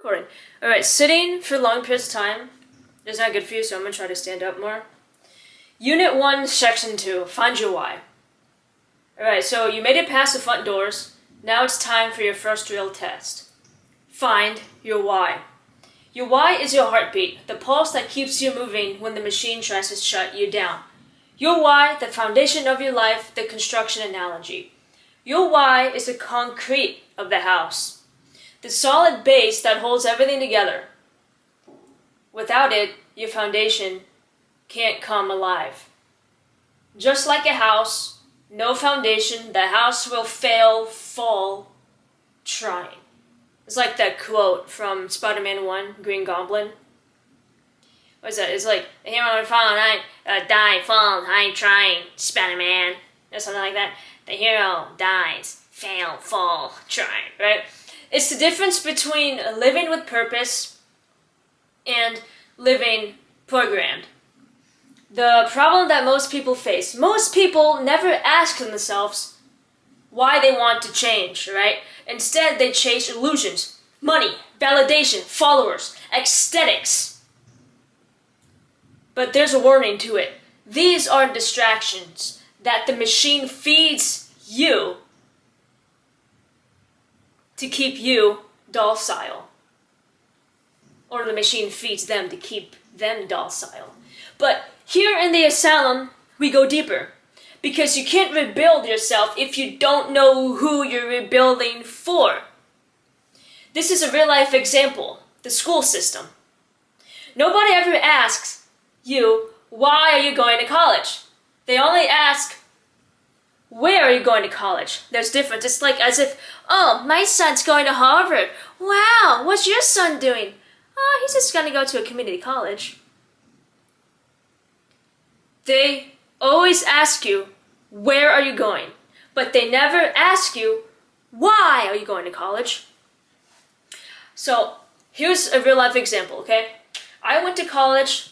Recording. Alright, sitting for long periods of time is not good for you, so I'm going to try to stand up more. Unit 1, Section 2, find your why. Alright, so you made it past the front doors. Now it's time for your first real test. Find your why. Your why is your heartbeat, the pulse that keeps you moving when the machine tries to shut you down. Your why, the foundation of your life, the construction analogy. Your why is the concrete of the house, the solid base that holds everything together. Without it, your foundation can't come alive. Just like a house, no foundation, the house will fall trying. It's like that quote from Spider-Man 1, Green Goblin. What is that? It's like, the hero will fall, die, fall, I ain't trying, Spider-Man. Or something like that. The hero dies, fail, fall, trying, right? It's the difference between living with purpose and living programmed. The problem that most people face, most people never ask themselves why they want to change, right? Instead, they chase illusions, money, validation, followers, aesthetics. But there's a warning to it. These are distractions that the machine feeds you to keep you docile. Or the machine feeds them to keep them docile. But here in the asylum, we go deeper. Because you can't rebuild yourself if you don't know who you're rebuilding for. This is a real-life example, the school system. Nobody ever asks you, why are you going to college? They only ask, where are you going to college? There's difference. It's like as if, oh, my son's going to Harvard. Wow, what's your son doing? Oh, he's just going to go to a community college. They always ask you, where are you going? But they never ask you, why are you going to college? So, here's a real life example, okay? I went to college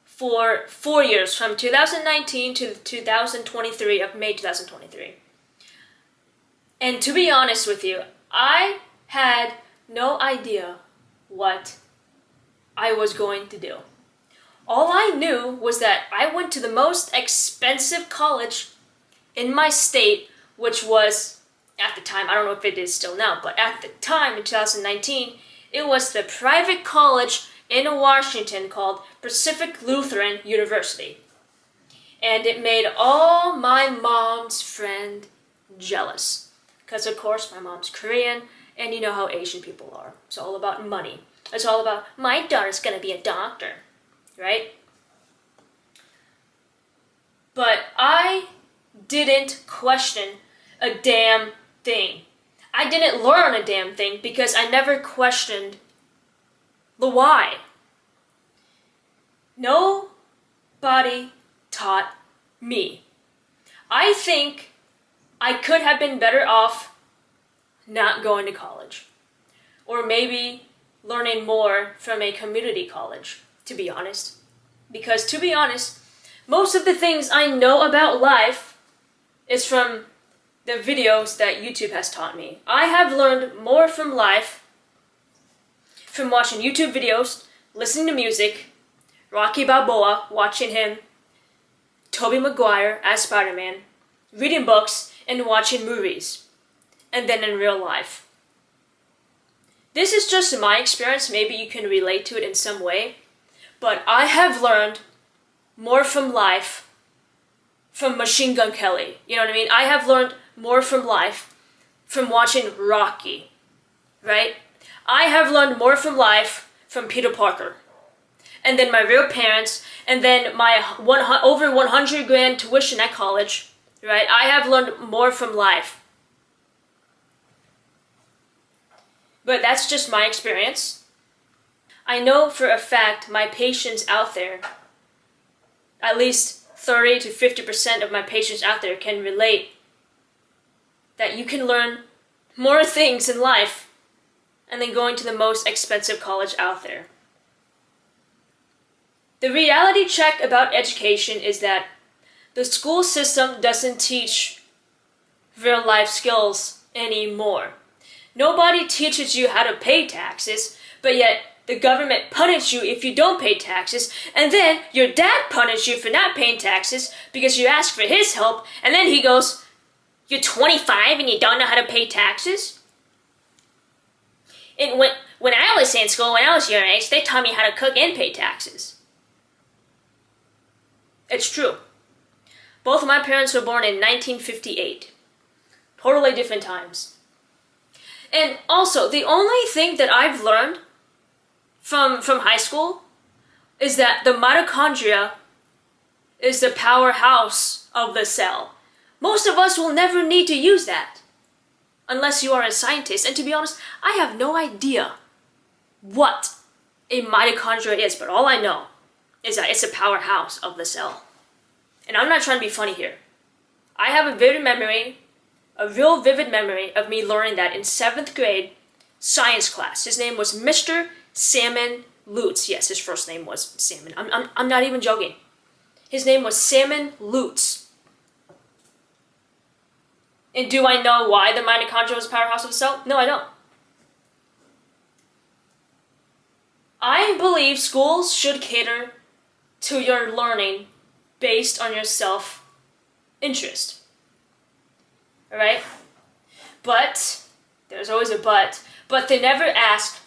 for 4 years, from 2019 to 2023, of May 2023. And to be honest with you, I had no idea what I was going to do. All I knew was that I went to the most expensive college in my state, which was, at the time, I don't know if it is still now, but at the time, in 2019, it was the private college in Washington called Pacific Lutheran University. And it made all my mom's friends jealous. Because, of course, my mom's Korean, and you know how Asian people are. It's all about money. It's all about, my daughter's gonna be a doctor, right? But I didn't question a damn thing. I didn't learn a damn thing because I never questioned the why. Nobody taught me. I think I could have been better off not going to college. Or maybe learning more from a community college, to be honest. Because to be honest, most of the things I know about life is from the videos that YouTube has taught me. I have learned more from life from watching YouTube videos, listening to music, Rocky Balboa, watching him, Tobey Maguire as Spider-Man, reading books, and watching movies, and then in real life. This is just my experience. Maybe you can relate to it in some way, but I have learned more from life from Machine Gun Kelly. You know what I mean? I have learned more from life from watching Rocky, right? I have learned more from life from Peter Parker. And then my real parents, and then my over 100 grand tuition at college, right? I have learned more from life. But that's just my experience. I know for a fact my patients out there, at least 30 to 50% of my patients out there can relate that you can learn more things in life and then going to the most expensive college out there. The reality check about education is that the school system doesn't teach real life skills anymore. Nobody teaches you how to pay taxes, but yet the government punishes you if you don't pay taxes, and then your dad punishes you for not paying taxes because you asked for his help, and then he goes, "You're 25 and you don't know how to pay taxes?" And when I was in school, when I was your age, they taught me how to cook and pay taxes. It's true. Both of my parents were born in 1958. Totally different times. And also, the only thing that I've learned from high school is that the mitochondria is the powerhouse of the cell. Most of us will never need to use that unless you are a scientist. And to be honest, I have no idea what a mitochondria is, but all I know is that it's a powerhouse of the cell. And I'm not trying to be funny here. I have a real vivid memory of me learning that in 7th grade science class. His name was Mr. Salmon Lutz. Yes, his first name was Salmon. I'm not even joking. His name was Salmon Lutz. And do I know why the mitochondria was the powerhouse of the cell? No, I don't. I believe schools should cater to your learning based on your self-interest. Alright? But, there's always a but they never ask,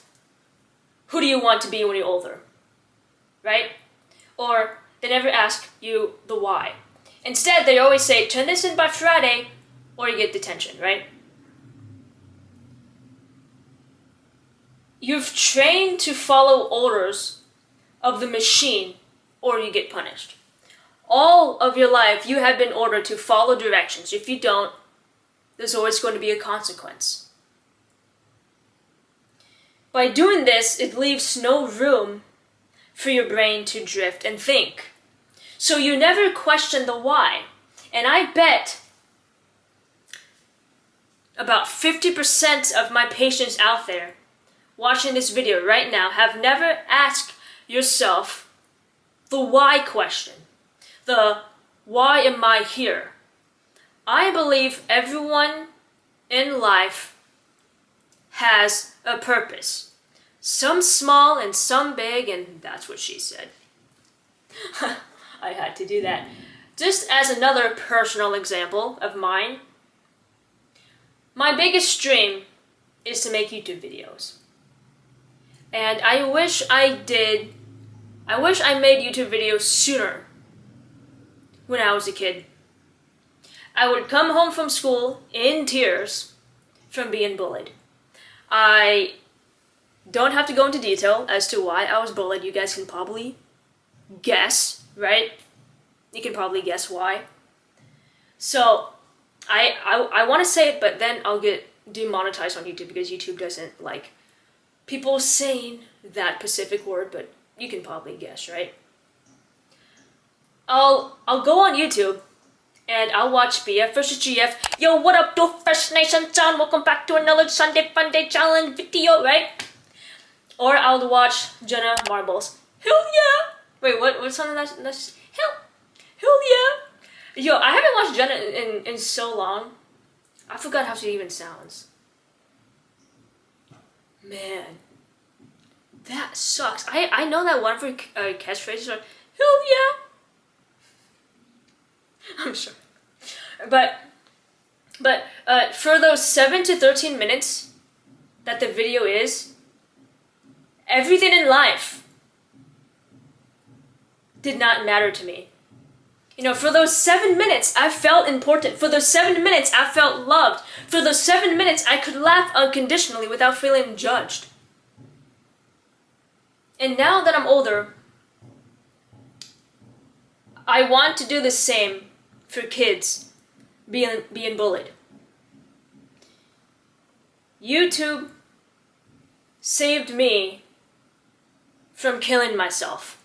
who do you want to be when you're older? Right? Or, they never ask you the why. Instead, they always say, turn this in by Friday, or you get detention, right? You've trained to follow orders of the machine, or you get punished. All of your life, you have been ordered to follow directions. If you don't, there's always going to be a consequence. By doing this, it leaves no room for your brain to drift and think. So you never question the why. And I bet about 50% of my patients out there watching this video right now have never asked yourself the why question. The why am I here? I believe everyone in life has a purpose. Some small and some big, and that's what she said. I had to do that. Just as another personal example of mine, my biggest dream is to make YouTube videos. And I wish I made YouTube videos sooner when I was a kid. I would come home from school in tears from being bullied. I don't have to go into detail as to why I was bullied. You guys can probably guess, right? You can probably guess why. So, I want to say it, but then I'll get demonetized on YouTube because YouTube doesn't like people saying that specific word, but you can probably guess, right? I'll go on YouTube and I'll watch BF vs GF. Yo, what up, do Fresh Nation John? Welcome back to another Sunday Funday Challenge video, right? Or I'll watch Jenna Marbles. Hell yeah! Wait, what's something that's hell yeah! Yo, I haven't watched Jenna in so long. I forgot how she even sounds. Man, that sucks. I know that one of her catchphrases are hell yeah. I'm sure. But for those 7 to 13 minutes that the video is, everything in life did not matter to me. You know, for those 7 minutes, I felt important. For those 7 minutes, I felt loved. For those 7 minutes, I could laugh unconditionally without feeling judged. And now that I'm older, I want to do the same for kids being bullied. YouTube saved me from killing myself.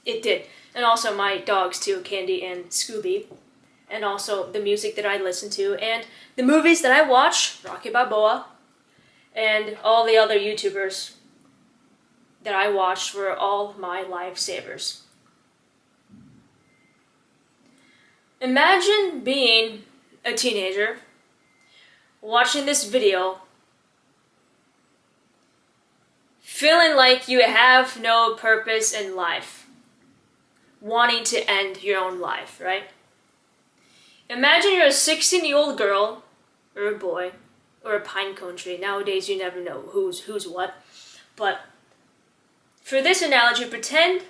It did. And also my dogs too, Candy and Scooby. And also the music that I listen to. And the movies that I watch, Rocky Balboa. And all the other YouTubers that I watched were all my lifesavers. Imagine being a teenager, watching this video, feeling like you have no purpose in life, wanting to end your own life, right? Imagine you're a 16-year-old girl, or a boy, or a pine cone tree. Nowadays, you never know who's what. But for this analogy, pretend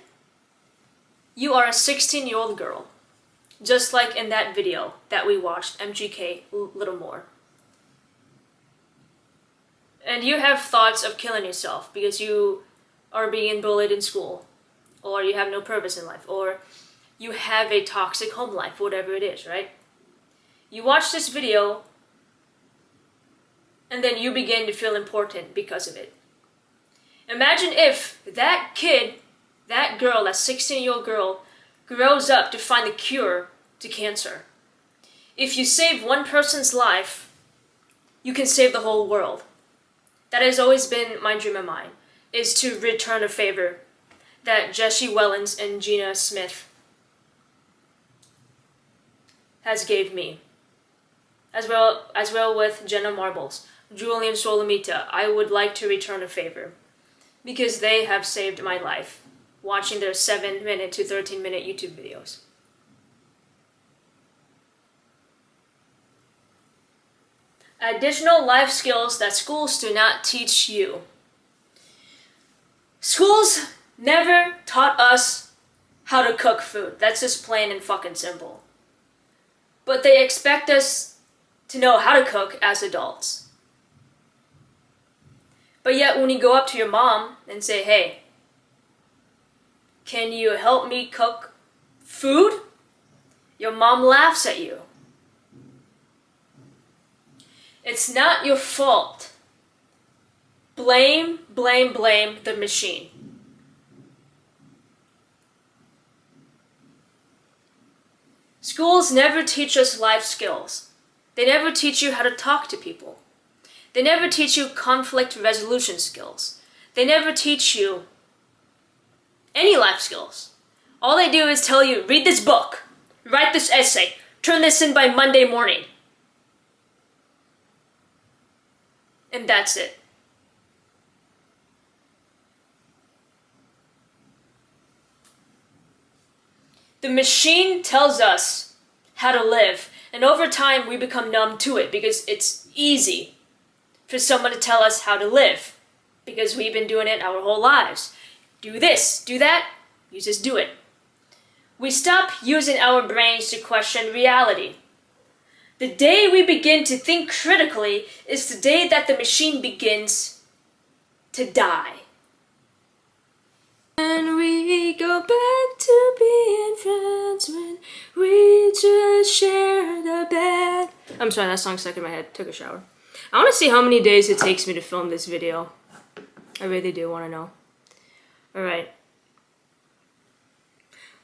you are a 16-year-old girl, just like in that video that we watched, MGK, Little More. And you have thoughts of killing yourself because you are being bullied in school, or you have no purpose in life, or you have a toxic home life, whatever it is, right? You watch this video, and then you begin to feel important because of it. Imagine if that kid, that girl, that 16-year-old girl, grows up to find the cure to cancer. If you save one person's life, you can save the whole world. That has always been my dream of mine, is to return a favor that Jesse Wellens and Gina Smith has gave me. As well with Jenna Marbles, Julian Solomita. I would like to return a favor because they have saved my life watching their 7-minute to 13-minute YouTube videos. Additional life skills that schools do not teach you. Schools never taught us how to cook food. That's just plain and fucking simple. But they expect us to know how to cook as adults. But yet when you go up to your mom and say, hey, can you help me cook food? Your mom laughs at you. It's not your fault. Blame the machine. Schools never teach us life skills. They never teach you how to talk to people. They never teach you conflict resolution skills. They never teach you any life skills. All they do is tell you, read this book, write this essay, turn this in by Monday morning. And that's it. The machine tells us how to live, and over time we become numb to it because it's easy for someone to tell us how to live because we've been doing it our whole lives. Do this, do that, you just do it. We stop using our brains to question reality. The day we begin to think critically is the day that the machine begins to die. And we go back to being friends when we just shared a bed. I'm sorry, that song's stuck in my head. Took a shower. I want to see how many days it takes me to film this video. I really do want to know. Alright.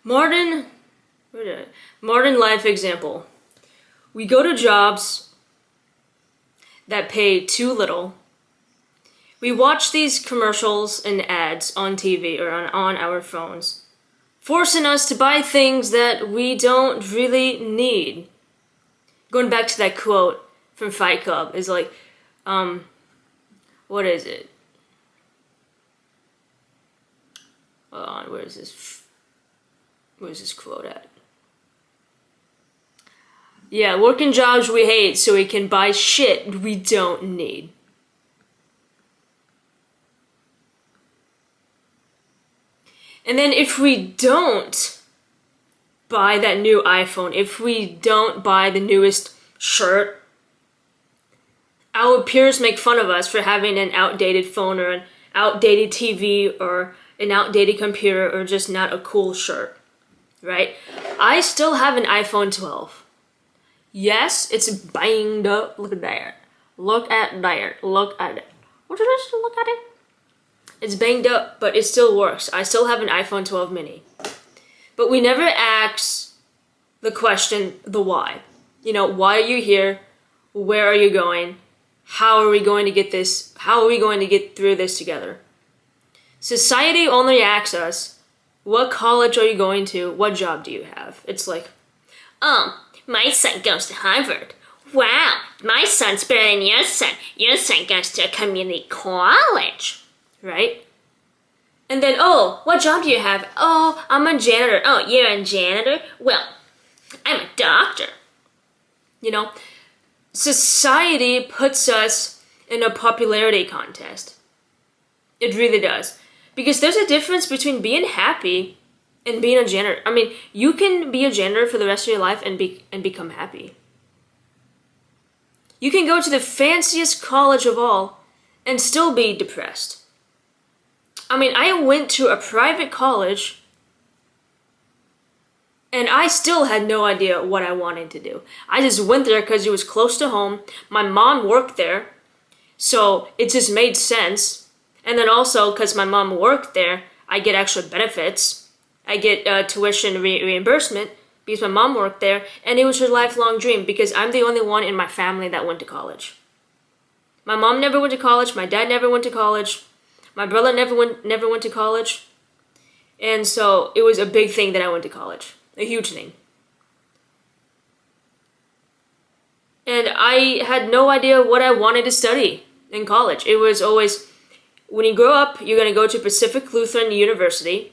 Modern life example. We go to jobs that pay too little. We watch these commercials and ads on TV or on our phones, forcing us to buy things that we don't really need. Going back to that quote from Fight Club is like, what is it? Hold on, where's this quote at? Yeah, working jobs we hate so we can buy shit we don't need. And then if we don't buy that new iPhone, if we don't buy the newest shirt, our peers make fun of us for having an outdated phone or an outdated TV or an outdated computer or just not a cool shirt, right? I still have an iPhone 12. Yes, it's banged up. Look at that. Look at that. Look at it. Would you just look at it? It's banged up, but it still works. I still have an iPhone 12 mini. But we never ask the question, the why. You know, why are you here? Where are you going? How are we going to get this? How are we going to get through this together? Society only asks us, what college are you going to? What job do you have? It's like, my son goes to Harvard. Wow, my son's better than your son. Your son goes to a community college, right? And then, oh, what job do you have? Oh, I'm a janitor. Oh, you're a janitor? Well, I'm a doctor. You know, society puts us in a popularity contest. It really does. Because there's a difference between being happy and being a janitor. I mean, you can be a janitor for the rest of your life and become happy. You can go to the fanciest college of all and still be depressed. I mean, I went to a private college and I still had no idea what I wanted to do. I just went there because it was close to home. My mom worked there, so it just made sense. And then also, because my mom worked there, I get extra benefits. I get tuition reimbursement because my mom worked there, and it was her lifelong dream because I'm the only one in my family that went to college. My mom never went to college. My dad never went to college. My brother never went to college. And so it was a big thing that I went to college. A huge thing. And I had no idea what I wanted to study in college. It was always, when you grow up, you're going to go to Pacific Lutheran University.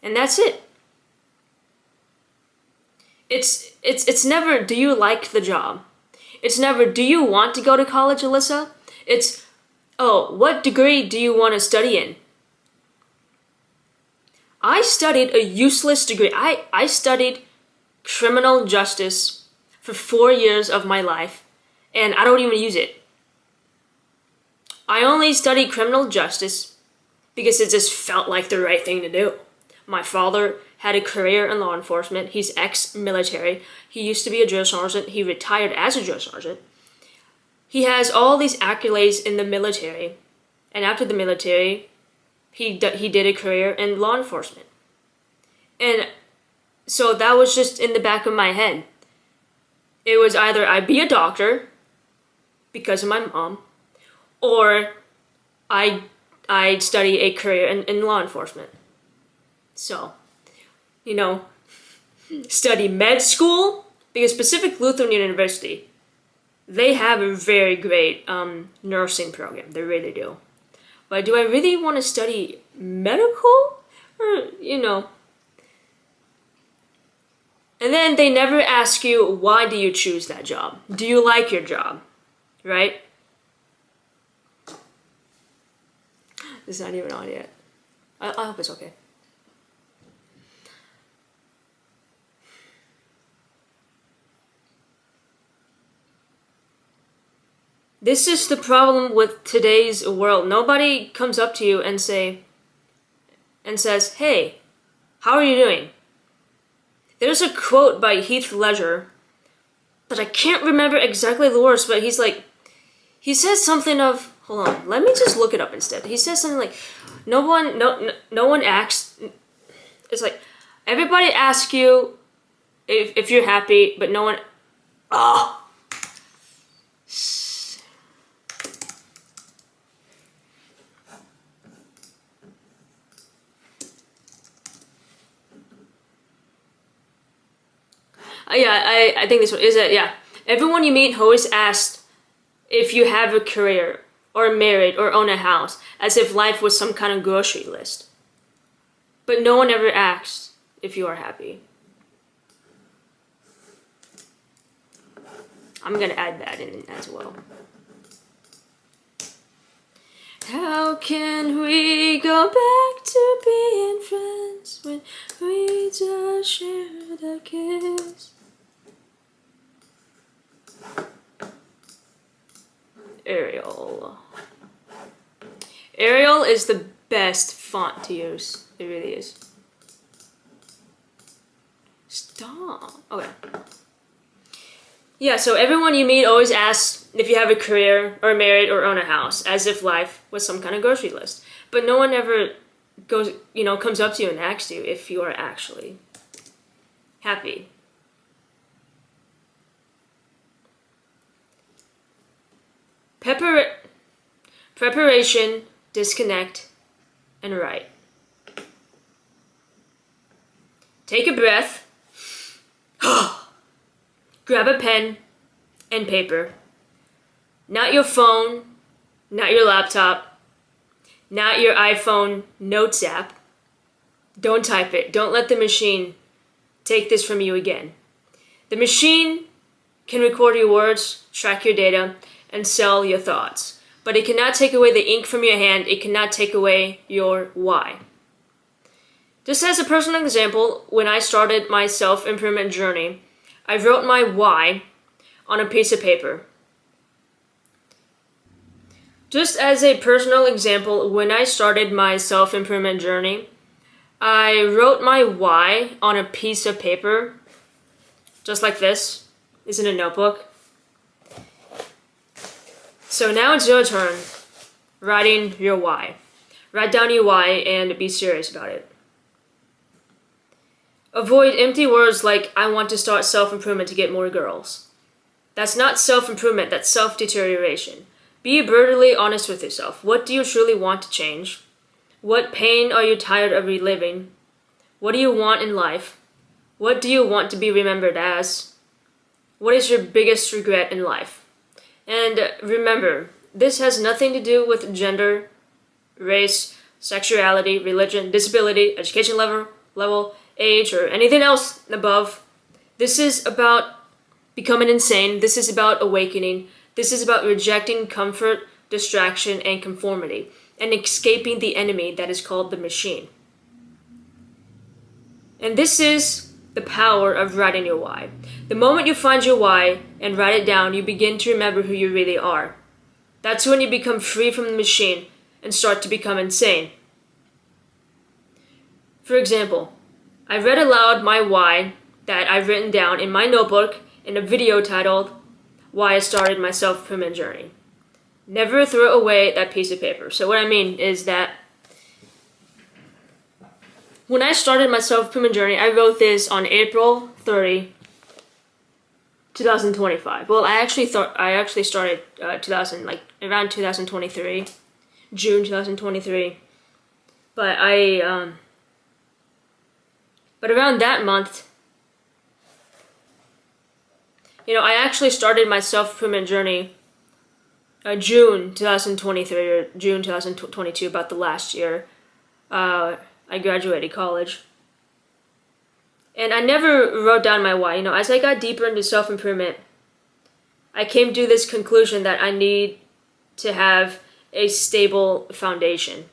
And that's it. It's never, do you like the job? It's never, do you want to go to college, Alyssa? It's, oh, what degree do you want to study in? I studied a useless degree. I studied criminal justice for 4 years of my life, and I don't even use it. I only studied criminal justice because it just felt like the right thing to do. My father had a career in law enforcement. He's ex-military. He used to be a drill sergeant. He retired as a drill sergeant. He has all these accolades in the military, and after the military, he did a career in law enforcement. And so that was just in the back of my head. It was either I'd be a doctor because of my mom, or I'd study a career in law enforcement. So, you know, study med school, because Pacific Lutheran University, they have a very great nursing program. They really do. But do I really want to study medical? Or, you know. And then they never ask you, why do you choose that job? Do you like your job? Right? It's not even on yet. I hope it's okay. This is the problem with today's world. Nobody comes up to you and says, hey, how are you doing? There's a quote by Heath Ledger, but I can't remember exactly the words, but he says something of, hold on, let me just look it up instead. He says something like, no one asks, it's like, everybody asks you if you're happy, but no one, yeah, I think this one is it. Yeah, everyone you meet always asks if you have a career or married or own a house, as if life was some kind of grocery list. But no one ever asks if you are happy. I'm gonna add that in as well. How can we go back to being friends when we just shared a kiss? Arial. Arial is the best font to use. It really is. Stop. Okay. Yeah, so everyone you meet always asks if you have a career or married or own a house, as if life was some kind of grocery list. But no one ever comes up to you and asks you if you are actually happy. Preparation, disconnect, and write. Take a breath. Grab a pen and paper. Not your phone, not your laptop. not your iPhone Notes app. Don't type it. Don't let the machine take this from you again. The machine can record your words, track your data, and sell your thoughts. But it cannot take away the ink from your hand. It cannot take away your why. Just as a personal example, when I started my self-improvement journey, I wrote my why on a piece of paper. Just as a personal example, when I started my self-improvement journey, I wrote my why on a piece of paper, just like this. It's in a notebook. So now it's your turn, writing your why. Write down your why and be serious about it. Avoid empty words like, I want to start self-improvement to get more girls. That's not self-improvement, that's self-deterioration. Be brutally honest with yourself. What do you truly want to change? What pain are you tired of reliving? What do you want in life? What do you want to be remembered as? What is your biggest regret in life? And remember, this has nothing to do with gender, race, sexuality, religion, disability, education level, age, or anything else above. This is about becoming insane. This is about awakening. This is about rejecting comfort, distraction, and conformity, and escaping the enemy that is called the machine. And this is the power of writing your why. The moment you find your why and write it down, you begin to remember who you really are. That's when you become free from the machine and start to become insane. For example, I read aloud my why that I've written down in my notebook in a video titled, Why I Started My Self-Improvement Journey. Never throw away that piece of paper. So what I mean is that when I started my self-improvement journey, I wrote this on April 30, 2025. Well, I actually started around 2023, June 2023. But but around that month, I actually started my self-improvement journey June 2023 or June 2022, about the last year. I graduated college. And I never wrote down my why. As I got deeper into self-improvement, I came to this conclusion that I need to have a stable foundation,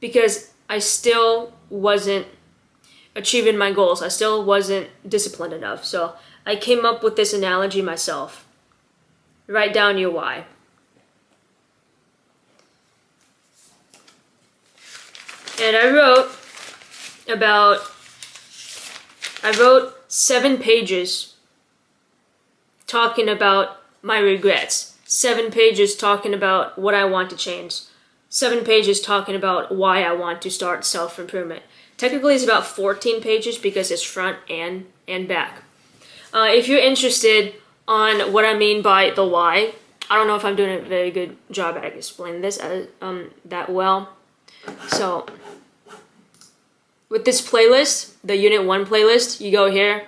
because I still wasn't achieving my goals. I still wasn't disciplined enough. So I came up with this analogy myself. Write down your why. And I wrote 7 pages talking about my regrets. 7 pages talking about what I want to change. 7 pages talking about why I want to start self-improvement. Technically it's about 14 pages because it's front and back. If you're interested on what I mean by the why, I don't know if I'm doing a very good job at explaining this that well. So with this playlist, the Unit 1 playlist, you go here,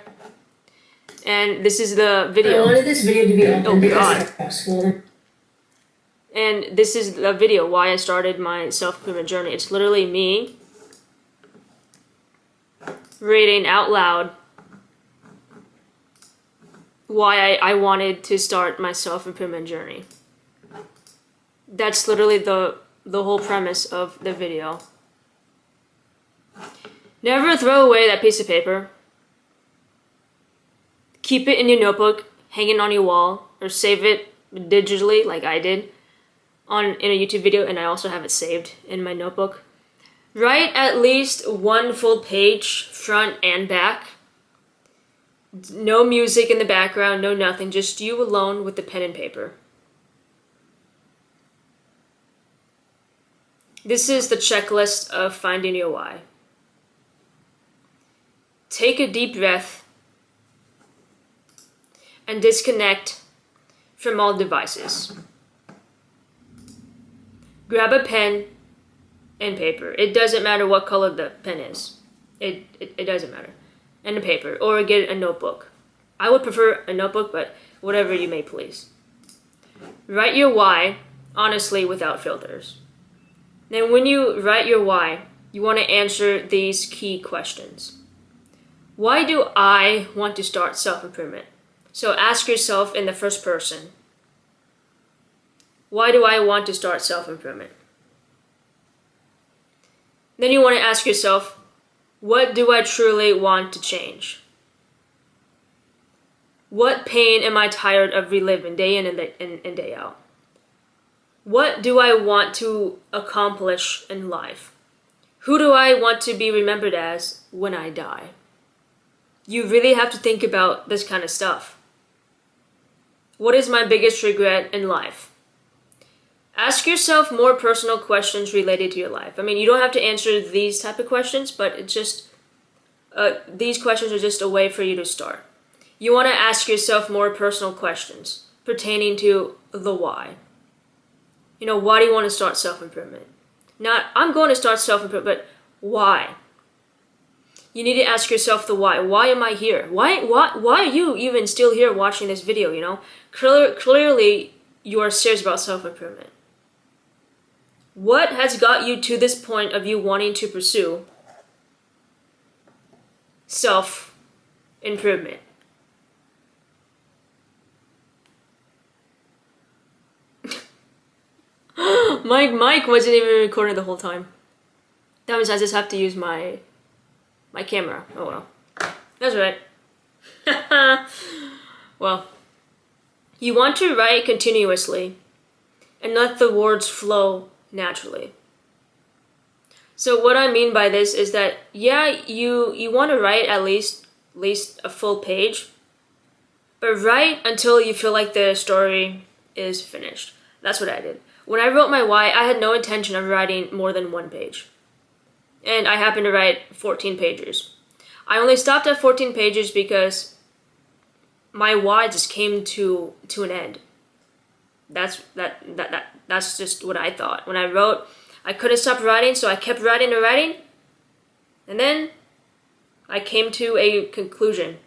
and this is the video. I wanted this video to be open God. And this is the video, why I started my self-improvement journey. It's literally me reading out loud why I wanted to start my self-improvement journey. That's literally the whole premise of the video. Never throw away that piece of paper. Keep it in your notebook, hang it on your wall, or save it digitally like I did in a YouTube video, and I also have it saved in my notebook. Write at least 1 full page, front and back. No music in the background, no nothing, just you alone with the pen and paper. This is the checklist of finding your why. Take a deep breath and disconnect from all devices. Grab a pen and paper. It doesn't matter what color the pen is. It doesn't matter. And a paper, or get a notebook. I would prefer a notebook, but whatever you may please. Write your why honestly without filters. Then when you write your why, you want to answer these key questions. Why do I want to start self-improvement? So ask yourself in the first person. Why do I want to start self-improvement? Then you want to ask yourself, what do I truly want to change? What pain am I tired of reliving day in and day out? What do I want to accomplish in life? Who do I want to be remembered as when I die? You really have to think about this kind of stuff. What is my biggest regret in life? Ask yourself more personal questions related to your life. I mean, you don't have to answer these type of questions, but it's just, these questions are just a way for you to start. You want to ask yourself more personal questions pertaining to the why. You know, why do you want to start self-improvement? Not, I'm going to start self-improvement, but why? You need to ask yourself the why. Why am I here? Why are you even still here watching this video, you know? Clearly, you are serious about self-improvement. What has got you to this point of you wanting to pursue self-improvement? My mic wasn't even recording the whole time. That means I just have to use my camera. Oh well. That's right. Well, you want to write continuously and let the words flow naturally. So what I mean by this is that, yeah, you want to write at least a full page, but write until you feel like the story is finished. That's what I did. When I wrote my why, I had no intention of writing more than 1 page. And I happened to write 14 pages. I only stopped at 14 pages because my why just came to an end. That's just what I thought. When I wrote, I couldn't stop writing, so I kept writing and writing. And then I came to a conclusion,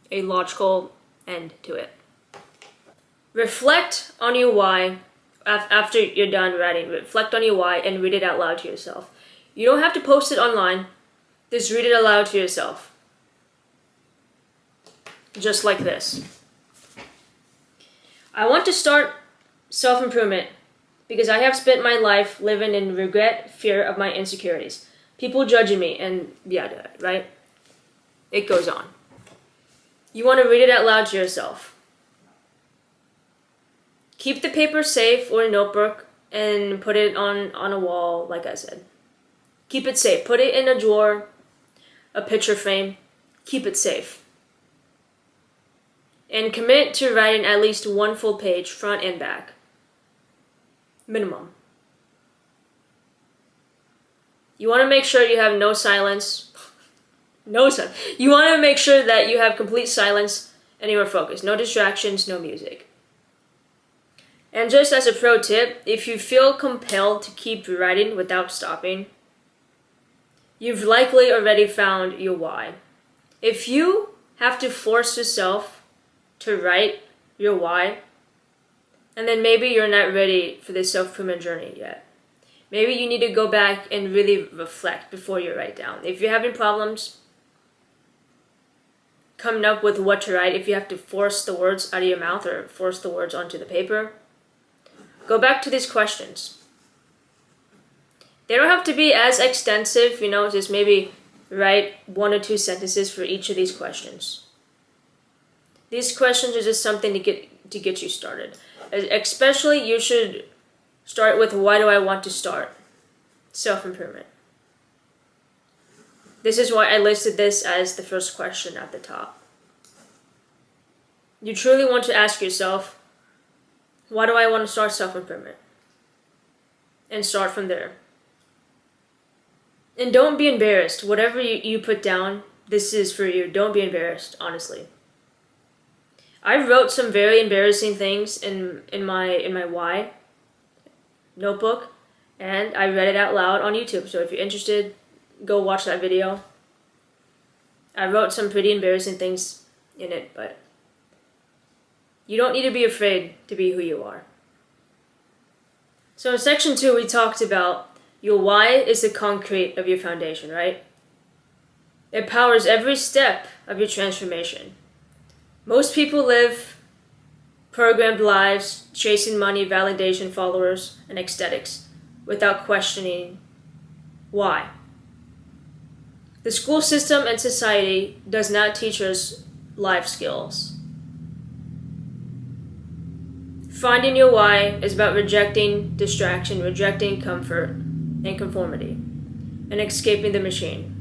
a logical end to it. Reflect on your why after you're done writing. Reflect on your why and read it out loud to yourself. You don't have to post it online. Just read it aloud to yourself. Just like this. I want to start self-improvement because I have spent my life living in regret, fear of my insecurities. People judging me and yada, right? It goes on. You want to read it out loud to yourself. Keep the paper safe or a notebook and put it on a wall, like I said. Keep it safe. Put it in a drawer, a picture frame. Keep it safe. And commit to writing at least 1 full page, front and back. Minimum. You want to make sure you have no silence. No silence. You want to make sure that you have complete silence and you are focused. No distractions, no music. And just as a pro tip, if you feel compelled to keep writing without stopping, you've likely already found your why. If you have to force yourself to write your why, and then maybe you're not ready for this self-improvement journey yet. Maybe you need to go back and really reflect before you write down. If you're having problems coming up with what to write, if you have to force the words out of your mouth or force the words onto the paper, go back to these questions. They don't have to be as extensive, you know, just maybe write 1 or 2 sentences for each of these questions. These questions are just something to get you started. Especially, you should start with, why do I want to start self-improvement? This is why I listed this as the first question at the top. You truly want to ask yourself, why do I want to start self-improvement? And start from there. And don't be embarrassed. Whatever you put down, this is for you. Don't be embarrassed, honestly. I wrote some very embarrassing things in my why notebook, and I read it out loud on YouTube. So if you're interested, go watch that video. I wrote some pretty embarrassing things in it, but you don't need to be afraid to be who you are. So in section 2, we talked about your why is the concrete of your foundation, right? It powers every step of your transformation. Most people live programmed lives, chasing money, validation, followers, and aesthetics, without questioning why. The school system and society does not teach us life skills. Finding your why is about rejecting distraction, rejecting comfort and conformity, and escaping the machine.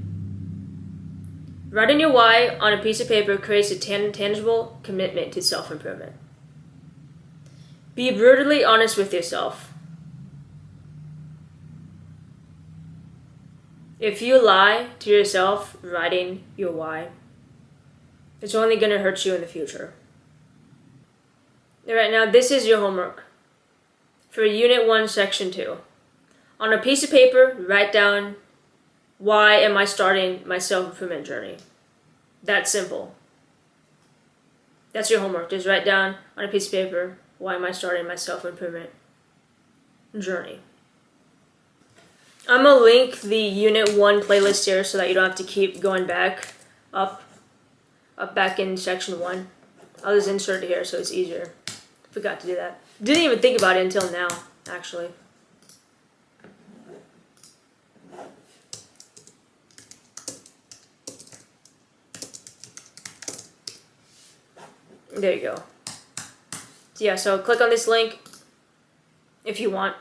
Writing your why on a piece of paper creates a tangible commitment to self-improvement. Be brutally honest with yourself. If you lie to yourself writing your why, it's only going to hurt you in the future. Alright, now this is your homework for Unit 1, Section 2. On a piece of paper, write down, why am I starting my self-improvement journey? That's simple. That's your homework. Just write down on a piece of paper, why am I starting my self-improvement journey? I'm going to link the Unit 1 playlist here so that you don't have to keep going back up back in Section 1. I'll just insert it here so it's easier. Forgot to do that. Didn't even think about it until now, actually. There you go. So yeah, so click on this link if you want.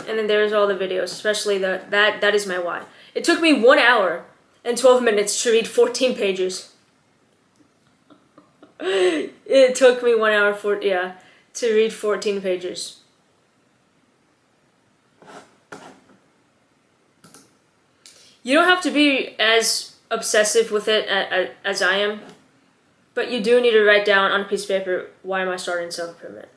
And then there's all the videos, especially that is my why. It took me 1 hour and 12 minutes to read 14 pages. It took me 1 hour to read 14 pages. You don't have to be as obsessive with it as I am, but you do need to write down on a piece of paper, why am I starting self-improvement?